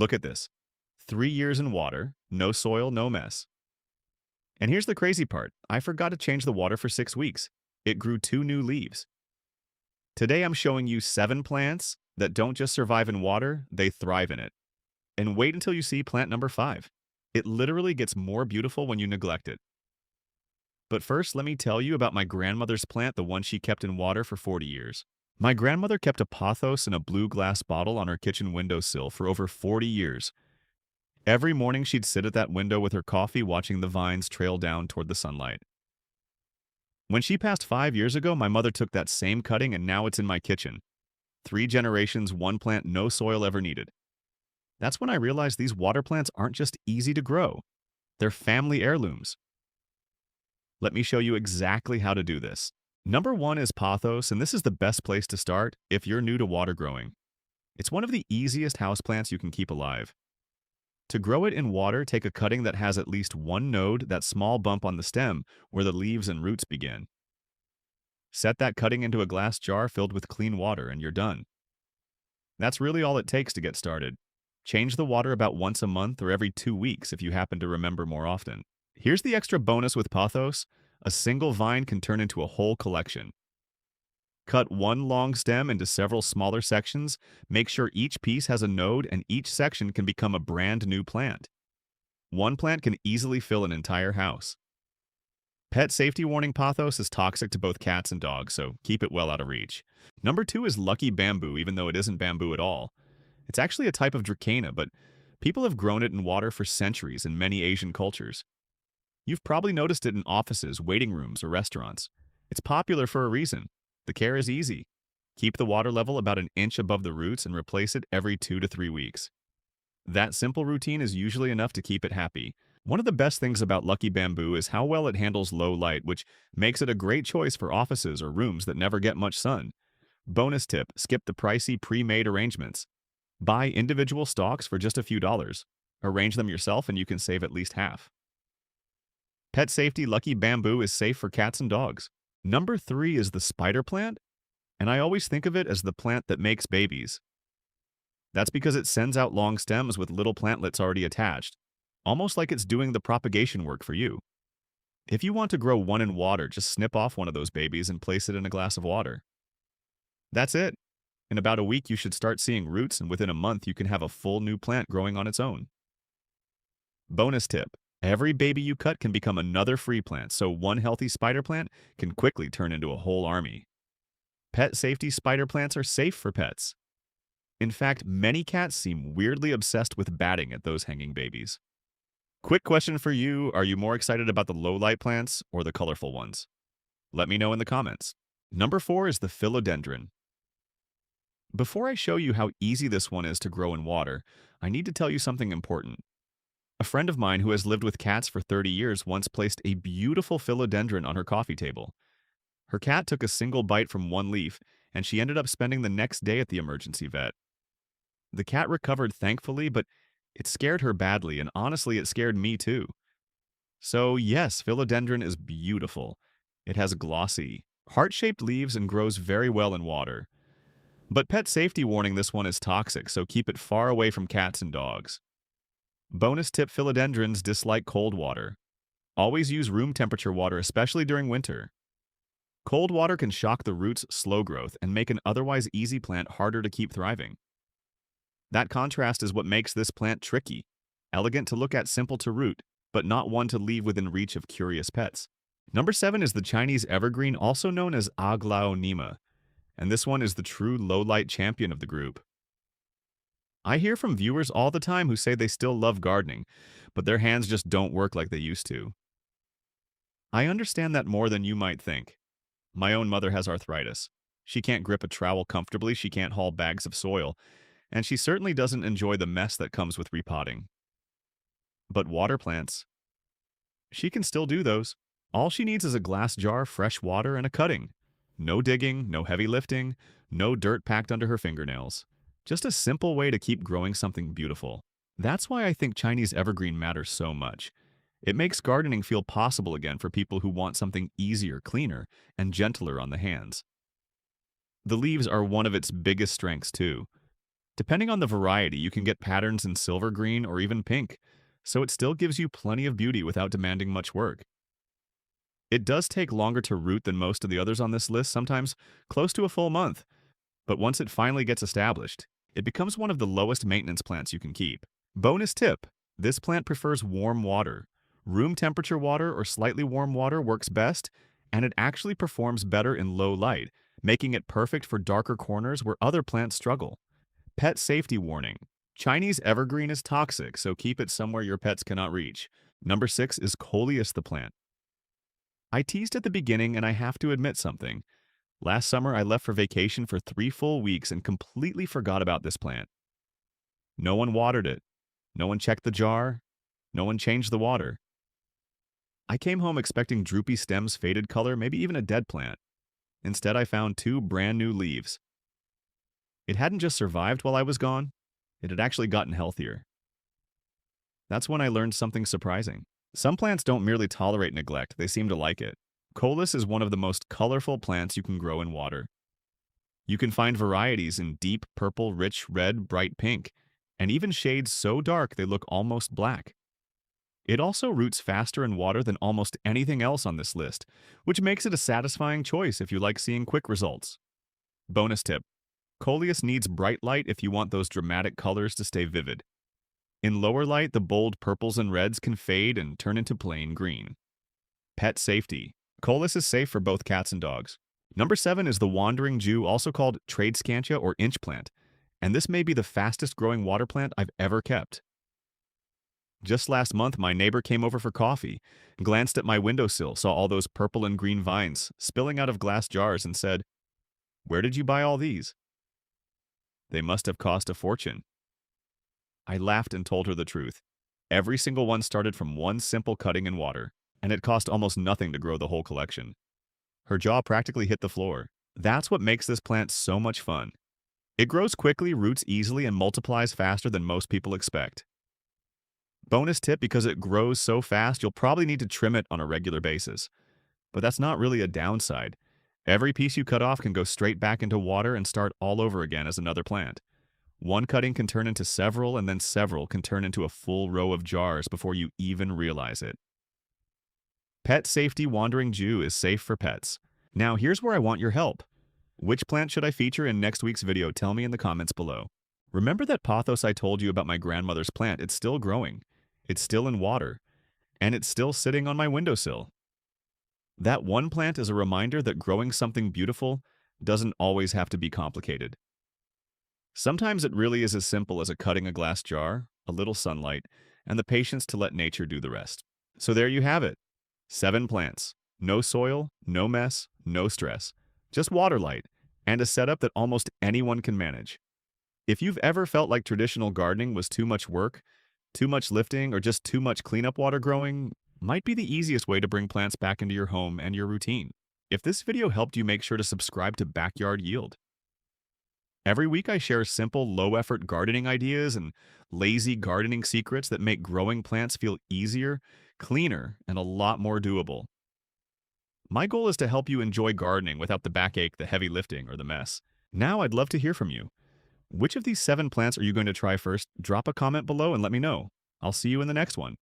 Look at this. 3 years in water, no soil, no mess. And here's the crazy part. I forgot to change the water for 6 weeks. It grew 2 new leaves. Today I'm showing you 7 plants that don't just survive in water, they thrive in it. And wait until you see plant number 5. It literally gets more beautiful when you neglect it. But first, let me tell you about my grandmother's plant, the one she kept in water for 40 years. My grandmother kept a pothos in a blue glass bottle on her kitchen windowsill for over 40 years. Every morning she'd sit at that window with her coffee watching the vines trail down toward the sunlight. When she passed 5 years ago, my mother took that same cutting and now it's in my kitchen. 3 generations, one plant, no soil ever needed. That's when I realized these water plants aren't just easy to grow. They're family heirlooms. Let me show you exactly how to do this. Number 1 is pothos, and this is the best place to start if you're new to water growing. It's one of the easiest houseplants you can keep alive. To grow it in water, take a cutting that has at least one node, that small bump on the stem where the leaves and roots begin. Set that cutting into a glass jar filled with clean water and you're done. That's really all it takes to get started. Change the water about once a month or every 2 weeks if you happen to remember more often. Here's the extra bonus with pothos. A single vine can turn into a whole collection. Cut one long stem into several smaller sections, make sure each piece has a node, and each section can become a brand new plant. One plant can easily fill an entire house. Pet safety warning: pothos is toxic to both cats and dogs, so keep it well out of reach. Number 2 is lucky bamboo, even though it isn't bamboo at all. It's actually a type of dracana, but people have grown it in water for centuries in many Asian cultures. You've probably noticed it in offices, waiting rooms, or restaurants. It's popular for a reason. The care is easy. Keep the water level about an inch above the roots and replace it every 2 to 3 weeks. That simple routine is usually enough to keep it happy. One of the best things about lucky bamboo is how well it handles low light, which makes it a great choice for offices or rooms that never get much sun. Bonus tip: skip the pricey pre-made arrangements. Buy individual stalks for just a few dollars. Arrange them yourself and you can save at least half. Pet safety: lucky bamboo is safe for cats and dogs. Number 3 is the spider plant, and I always think of it as the plant that makes babies. That's because it sends out long stems with little plantlets already attached, almost like it's doing the propagation work for you. If you want to grow one in water, just snip off one of those babies and place it in a glass of water. That's it. In about a week, you should start seeing roots, and within a month, you can have a full new plant growing on its own. Bonus tip: every baby you cut can become another free plant, so one healthy spider plant can quickly turn into a whole army. Pet safety: spider plants are safe for pets. In fact, many cats seem weirdly obsessed with batting at those hanging babies. Quick question for you: are you more excited about the low-light plants or the colorful ones? Let me know in the comments. Number 4 is the philodendron. Before I show you how easy this one is to grow in water, I need to tell you something important. A friend of mine who has lived with cats for 30 years once placed a beautiful philodendron on her coffee table. Her cat took a single bite from one leaf, and she ended up spending the next day at the emergency vet. The cat recovered thankfully, but it scared her badly, and honestly, it scared me too. So yes, philodendron is beautiful. It has glossy, heart-shaped leaves and grows very well in water. But pet safety warning: this one is toxic, so keep it far away from cats and dogs. Bonus tip: philodendrons dislike cold water. Always use room temperature water, especially during winter. Cold water can shock the roots' slow growth and make an otherwise easy plant harder to keep thriving. That contrast is what makes this plant tricky. Elegant to look at, simple to root, but not one to leave within reach of curious pets. Number 7 is the Chinese evergreen, also known as aglaonema, and this one is the true low-light champion of the group. I hear from viewers all the time who say they still love gardening, but their hands just don't work like they used to. I understand that more than you might think. My own mother has arthritis. She can't grip a trowel comfortably, she can't haul bags of soil, and she certainly doesn't enjoy the mess that comes with repotting. But water plants, she can still do those. All she needs is a glass jar, fresh water, and a cutting. No digging, no heavy lifting, no dirt packed under her fingernails. Just a simple way to keep growing something beautiful. That's why I think Chinese evergreen matters so much. It makes gardening feel possible again for people who want something easier, cleaner, and gentler on the hands. The leaves are one of its biggest strengths too. Depending on the variety, you can get patterns in silver green or even pink, so it still gives you plenty of beauty without demanding much work. It does take longer to root than most of the others on this list, sometimes close to a full month, but once it finally gets established, it becomes one of the lowest maintenance plants you can keep. Bonus tip: this plant prefers warm water. Room temperature water or slightly warm water works best, and it actually performs better in low light, making it perfect for darker corners where other plants struggle. Pet safety warning: Chinese evergreen is toxic, so keep it somewhere your pets cannot reach. Number 6 is Coleus the plant. I teased at the beginning, and I have to admit something. Last summer, I left for vacation for 3 full weeks and completely forgot about this plant. No one watered it. No one checked the jar. No one changed the water. I came home expecting droopy stems, faded color, maybe even a dead plant. Instead, I found 2 brand new leaves. It hadn't just survived while I was gone, it had actually gotten healthier. That's when I learned something surprising. Some plants don't merely tolerate neglect, they seem to like it. Coleus is one of the most colorful plants you can grow in water. You can find varieties in deep purple, rich red, bright pink, and even shades so dark they look almost black. It also roots faster in water than almost anything else on this list, which makes it a satisfying choice if you like seeing quick results. Bonus tip: Coleus needs bright light if you want those dramatic colors to stay vivid. In lower light, the bold purples and reds can fade and turn into plain green. Pet safety: Coleus is safe for both cats and dogs. Number 7 is the wandering Jew, also called tradescantia or inch plant, and this may be the fastest growing water plant I've ever kept. Just last month, my neighbor came over for coffee, glanced at my windowsill, saw all those purple and green vines spilling out of glass jars, and said, "Where did you buy all these?" They must have cost a fortune. I laughed and told her the truth. Every single one started from one simple cutting in water, and it cost almost nothing to grow the whole collection. Her jaw practically hit the floor. That's what makes this plant so much fun. It grows quickly, roots easily, and multiplies faster than most people expect. Bonus tip: because it grows so fast, you'll probably need to trim it on a regular basis. But that's not really a downside. Every piece you cut off can go straight back into water and start all over again as another plant. One cutting can turn into several, and then several can turn into a full row of jars before you even realize it. Pet safety: wandering Jew is safe for pets. Now here's where I want your help. Which plant should I feature in next week's video? Tell me in the comments below. Remember that pothos I told you about my grandmother's plant? It's still growing. It's still in water. And it's still sitting on my windowsill. That one plant is a reminder that growing something beautiful doesn't always have to be complicated. Sometimes it really is as simple as cutting a glass jar, a little sunlight, and the patience to let nature do the rest. So there you have it. 7 plants. No soil, no mess, no stress. Just water light, and a setup that almost anyone can manage. If you've ever felt like traditional gardening was too much work, too much lifting, or just too much cleanup water, growing might be the easiest way to bring plants back into your home and your routine. If this video helped you, make sure to subscribe to Backyard Yield. Every week I share simple, low-effort gardening ideas and lazy gardening secrets that make growing plants feel easier, cleaner, and a lot more doable. My goal is to help you enjoy gardening without the backache, the heavy lifting, or the mess. Now I'd love to hear from you. Which of these 7 plants are you going to try first? Drop a comment below and let me know. I'll see you in the next one.